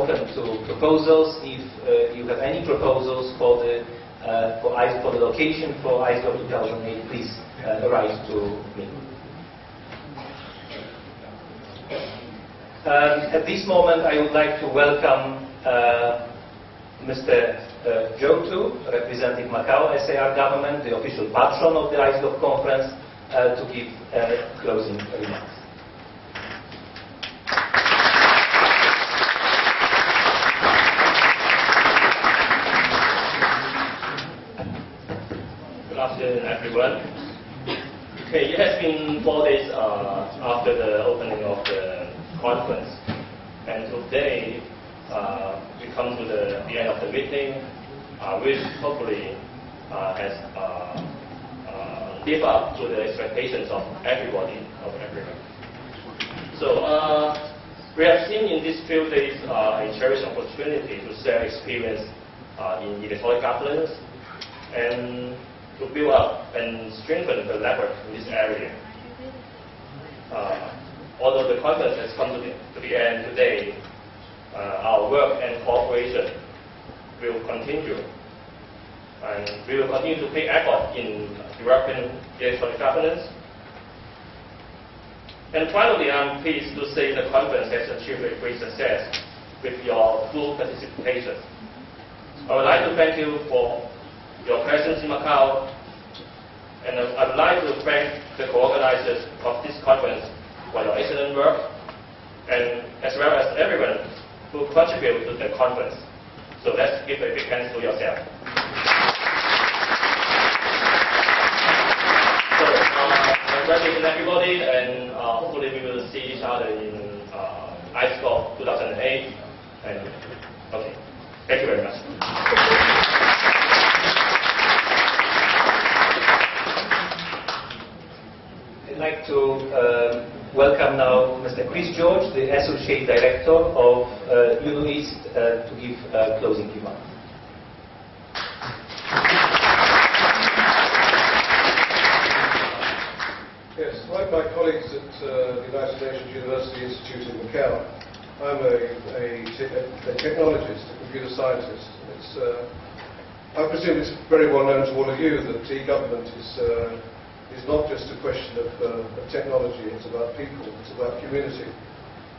open to proposals. If you have any proposals for the location for ICEGOV 2008, please write to me. At this moment, I would like to welcome Mr. Jotu, representing Macao SAR government, the official patron of the ICEGOV conference, to give closing remarks. Good afternoon, everyone. Okay, it has been 4 days after the opening of the conference, and today we come to the end of the meeting, which hopefully has lived up to the expectations of everybody, of everyone. So we have seen in these few days a cherished opportunity to share experience in electronic governance and to build up and strengthen the network in this area. Although the conference has come to the end today, our work and cooperation will continue. And we will continue to pay effort in developing electronic governance. And finally, I'm pleased to say the conference has achieved a great success with your full participation. I would like to thank you for your presence in Macau, and I would like to thank the co-organizers of this conference for your excellent work, and as well as everyone who contributed to the conference. So let's give a big hand to yourself. So congratulations everybody, and hopefully we will see each other in ICEGOV 2008. And okay, thank you very much. I'd like to welcome now Mr. Chris George, the Associate Director of UNU-IIST, to give closing remarks. Yes, like my colleagues at the United Nations University Institute in Macao, I'm a technologist, a computer scientist. I presume it's very well known to all of you that e-government is not just a question of technology, it's about people, it's about community.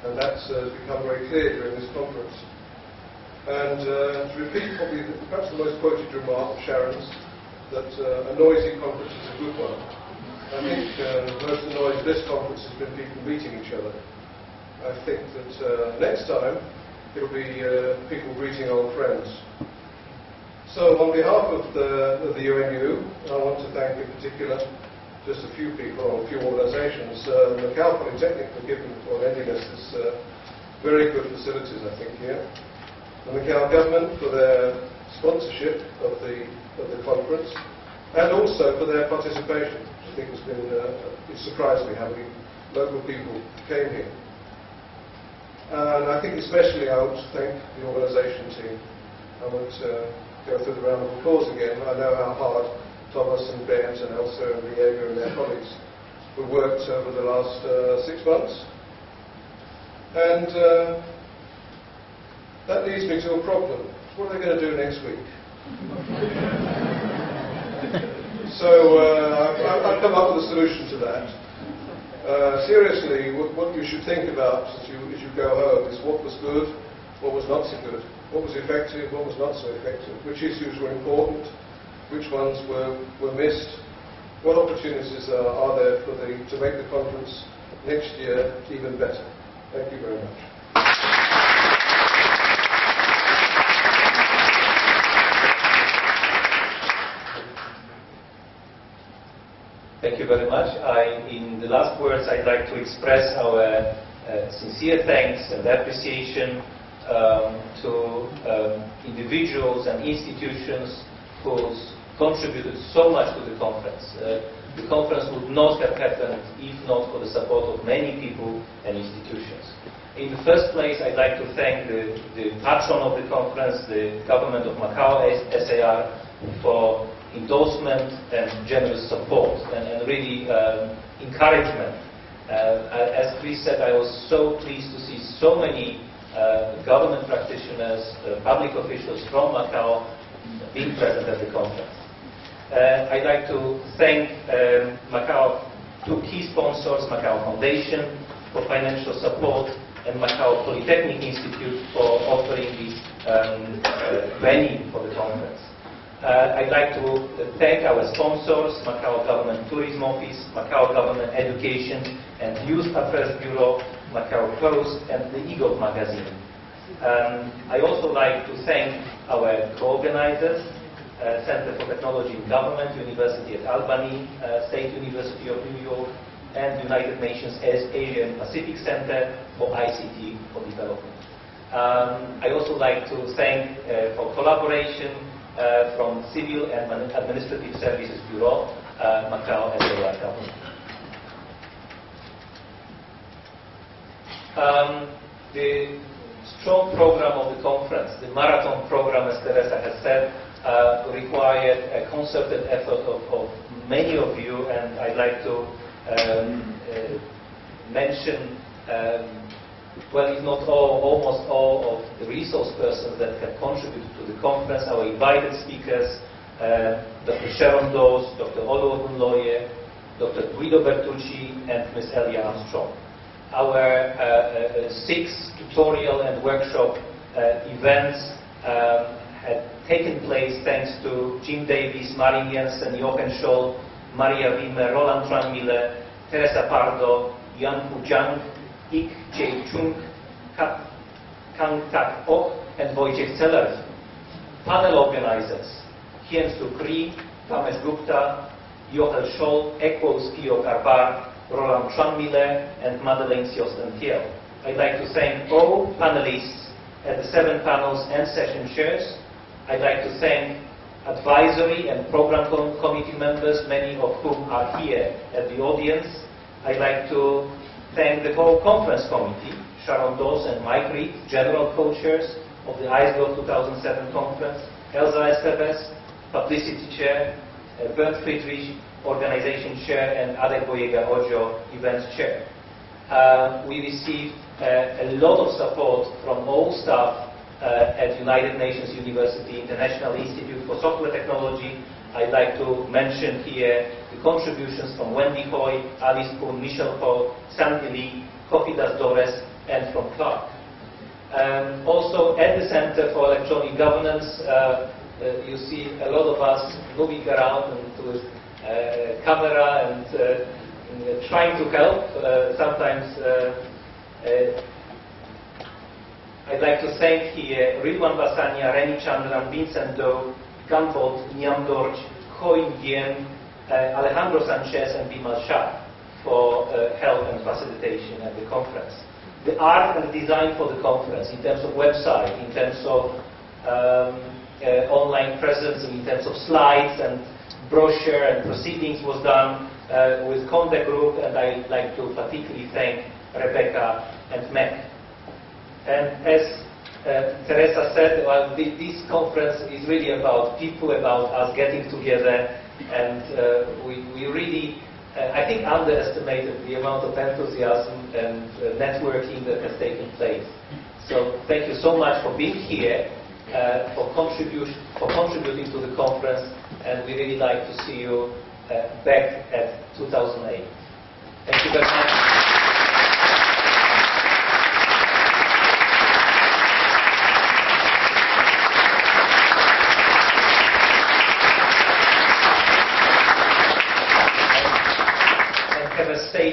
And that's become very clear during this conference. And to repeat probably perhaps the most quoted remark of Sharon's, that a noisy conference is a good one. I think most of the noise of this conference has been people meeting each other. I think that next time it'll be people greeting old friends. So on behalf of the UNU, I want to thank in particular just a few people or a few organizations. Macao Polytechnic for lending us this very good facilities, I think, here. The Macao government for their sponsorship of the conference, and also for their participation, which I think has been, it surprised me how many local people came here. And I think especially I want to thank the organization team. I won't go through the round of applause again. I know how hard Tomasz and Bert and Elsa and Elia and their colleagues have worked over the last 6 months. And that leads me to a problem. What are they going to do next week? So I've come up with a solution to that. Seriously, what you should think about as you go home is what was good, what was not so good, what was effective, what was not so effective, which issues were important, which ones were missed, what opportunities are there to make the conference next year even better. Thank you very much. Thank you very much. In the last words, I'd like to express our sincere thanks and appreciation to individuals and institutions who contributed so much to the conference. The conference would not have happened if not for the support of many people and institutions. In the first place, I'd like to thank the patron of the conference, the government of Macao SAR, for endorsement and generous support and really encouragement. As Chris said, I was so pleased to see so many government practitioners, public officials from Macao being present at the conference. I'd like to thank Macao two key sponsors, Macao Foundation for financial support and Macao Polytechnic Institute for offering this venue for the conference. I'd like to thank our sponsors, Macao Government Tourism Office, Macao Government Education and Youth Affairs Bureau, Macao Post and the EGOV magazine. I also like to thank our co-organizers, Center for Technology in Government, University at Albany, State University of New York, and United Nations Asia and Pacific Center for ICT for Development. I also like to thank for collaboration from Civil and Administrative Services Bureau, Macao and Elia government. The strong program of the conference, the marathon program, as Theresa has said, required a concerted effort of many of you, and I'd like to mention, well, if not all, almost all of the resource persons that have contributed to the conference, our invited speakers, Dr. Sharon Dawes, Dr. Agunloye, Dr. Guido Bertucci, and Ms. Elia Armstrong. Our 6 tutorial and workshop events had taken place thanks to Jim Davis, Marin Jensen, Jochen Scholl, Maria Wimmer, Roland Tranmille, Theresa Pardo, Yan Hu Zhang, Ik Jae Chung, Kang Tak Ok, and Wojciech Celer. Panel organizers, Hien Suk Ri, Tomasz Gupta, Jochen Scholl, Ekwo Skio Karbar, Roland Tranmille, and Madeleine Siostentiel. I'd like to thank all panelists at the 7 panels and session chairs. I'd like to thank advisory and program committee members, many of whom are here at the audience. I'd like to thank the whole conference committee, Sharon Dawes and Mike Reed, general co-chairs of the ICEGOV 2007 conference, Elsa Estevez, publicity chair, Bernd Friedrich, organization chair, and Adegboyega Ojo, events chair. We received a lot of support from all staff at United Nations University International Institute for Software Technology. I'd like to mention here the contributions from Wendy Hoy, Alice Poon, Michelle Ho, Sandy Lee, Kofidas Dores, and from Clark. Also at the Center for Electronic Governance, you see a lot of us moving around and with camera and trying to help. Sometimes I'd like to thank here Ridwan Basania, Reni Chandran, Vincent Doe, Ganbot, Niam Dorj, Ho Dien, Alejandro Sanchez, and Bimal Shah for help and facilitation at the conference. The art and design for the conference, in terms of website, in terms of online presence, in terms of slides and brochure and proceedings, was done with Contact Group, and I'd like to particularly thank Rebecca and Meg. And as Theresa said, well, this conference is really about people, about us getting together, and we really, I think, underestimated the amount of enthusiasm and networking that has taken place. So thank you so much for being here, for contributing to the conference, and we really like to see you back at 2008. Thank you very much. Have a state